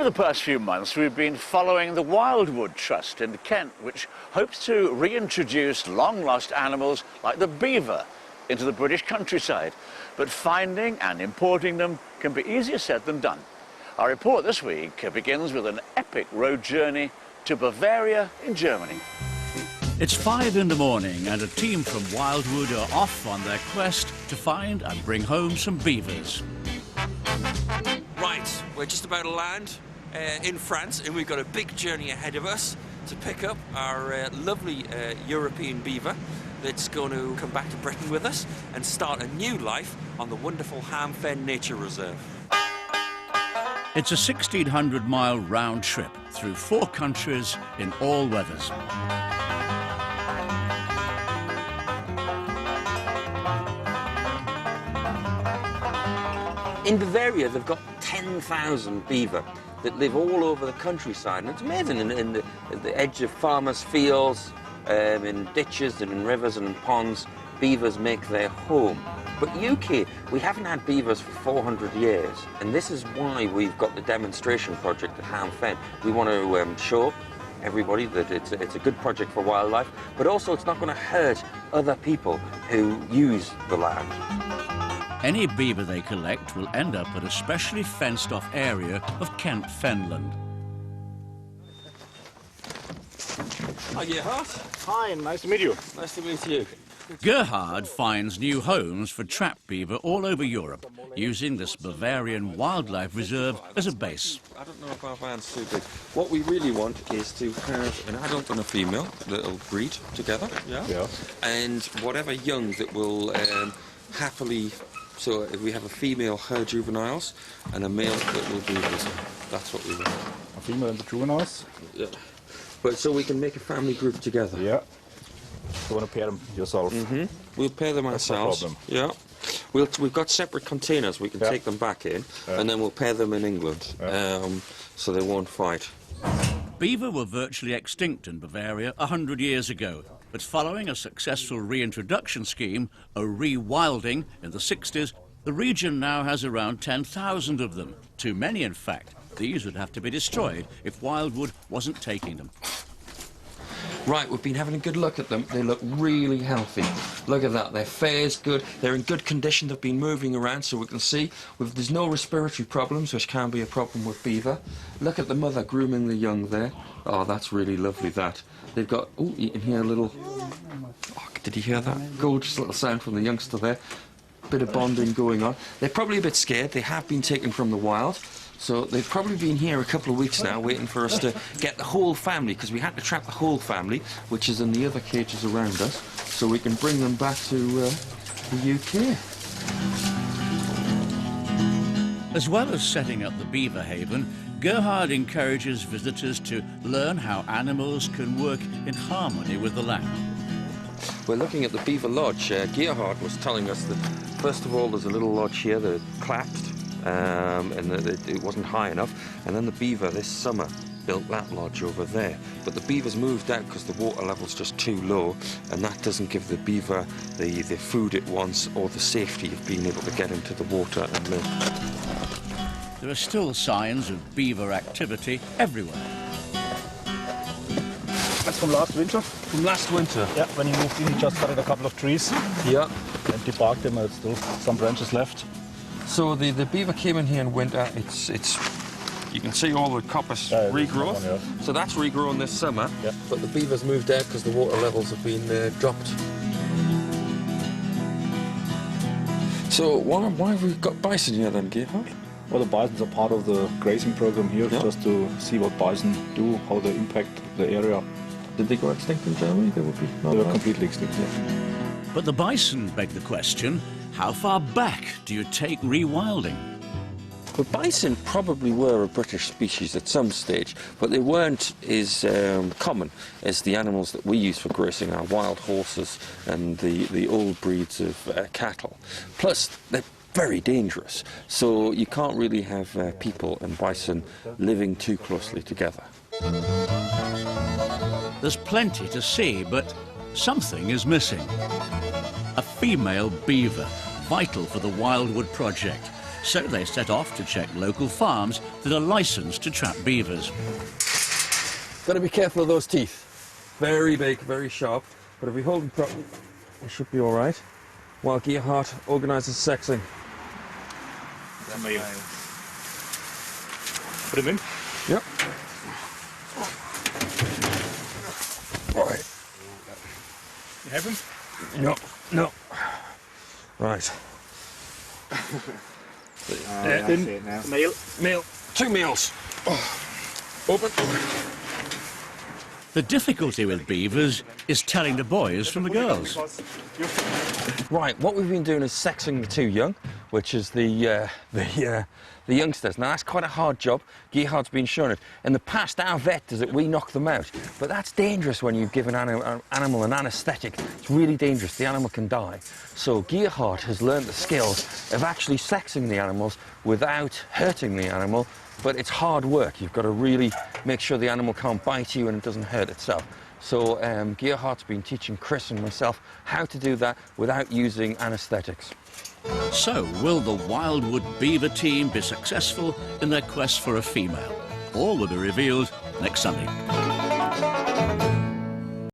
Over the past few months, we've been following the Wildwood Trust in Kent, which hopes to reintroduce long-lost animals like the beaver into the British countryside. But finding and importing them can be easier said than done. Our report this week begins with an epic road journey to Bavaria in Germany. It's 5 in the morning and a team from Wildwood are off on their quest to find and bring home some beavers. Right, we're just about to land in France, and we've got a big journey ahead of us to pick up our lovely European beaver that's going to come back to Britain with us and start a new life on the wonderful Ham Fen Nature Reserve. It's a 1,600-mile round trip through 4 countries in all weathers. In Bavaria, they've got 10,000 beaver that live all over the countryside, and it's amazing in the edge of farmers' fields, in ditches and in rivers and in ponds, beavers make their home. But UK, we haven't had beavers for 400 years, and this is why we've got the demonstration project at Ham Fen. We want to show everybody that it's a good project for wildlife, but also it's not going to hurt other people who use the land. Any beaver they collect will end up at a specially fenced-off area of Kent fenland. Hi, Gerhard. Hi, nice to meet you. Nice to meet you. Gerhard finds new homes for trapped beaver all over Europe, using this Bavarian wildlife reserve as a base. I don't know if our van's too big. What we really want is to have an adult and a female that'll breed together, yeah? And whatever young that will happily... So if we have a female, her juveniles, and a male that will breed with her. That's what we want. A female and the juveniles? Yeah. But so we can make a family group together. Yeah. You want to pair them yourself? Mm-hmm. We'll pair them ourselves. That's no problem. Yeah. We've got separate containers we can take them back in, and then we'll pair them in England, so they won't fight. Beaver were virtually extinct in Bavaria 100 years ago, but following a successful reintroduction scheme, a rewilding in the 60s, the region now has around 10,000 of them. Too many, in fact. These would have to be destroyed if Wildwood wasn't taking them. Right, we've been having a good look at them. They look really healthy. Look at that, their fair's good. They're in good condition. They've been moving around, so we can see there's no respiratory problems, which can be a problem with beaver. Look at the mother grooming the young there. Oh, that's really lovely, that. They've got, oh, you can hear a little, oh, did you hear that? Gorgeous little sound from the youngster there. Bit of bonding going on. They're probably a bit scared. They have been taken from the wild. So they've probably been here a couple of weeks now, waiting for us to get the whole family, because we had to trap the whole family, which is in the other cages around us, so we can bring them back to the UK. As well as setting up the beaver haven, Gerhard encourages visitors to learn how animals can work in harmony with the land. We're looking at the beaver lodge. Gerhard was telling us that, first of all, there's a little lodge here that collapsed. And it wasn't high enough, and then the beaver this summer built that lodge over there, but the beavers moved out because the water level's just too low, and that doesn't give the beaver the food it wants or the safety of being able to get into the water and live. There are still signs of beaver activity everywhere. That's from last winter. From last winter? Yeah, when he moved in, he just cut a couple of trees. Yeah. And debarked them, there's still some branches left. So the beaver came in here in winter. It's you can see all the coppice regrowth. So that's regrown this summer. Yeah. But the beavers moved out because the water levels have been dropped. So why have we got bison here then, Gerhard? Well, the bisons are part of the grazing program here, just to see what bison do, how they impact the area. Did they go extinct in Germany? They would be. They were completely extinct. Yeah. But the bison beg the question: how far back do you take rewilding? Well, bison probably were a British species at some stage, but they weren't as common as the animals that we use for grazing, our wild horses and the old breeds of cattle. Plus, they're very dangerous, so you can't really have people and bison living too closely together. There's plenty to see, but something is missing. A female beaver, vital for the Wildwood project. So they set off to check local farms that are licensed to trap beavers. Got to be careful of those teeth. Very big, very sharp, but if we hold them properly, we should be all right. While Gerhard organises sexing. Put him in. Yep. All right. You have him? No, no. Right. That's it now. Meal. 2 meals. Open. The difficulty with beavers is telling the boys from the girls. Right, what we've been doing is sexing the 2 young, which is the youngsters. Now that's quite a hard job. Gerhard's been shown it. In the past, our vet does it, we knock them out. But that's dangerous when you give an animal an anaesthetic. It's really dangerous. The animal can die. So Gerhard has learned the skills of actually sexing the animals without hurting the animal. But it's hard work. You've got to really make sure the animal can't bite you and it doesn't hurt itself. So Gerhard's been teaching Chris and myself how to do that without using anaesthetics. So, will the Wildwood Beaver team be successful in their quest for a female? All will be revealed next Sunday.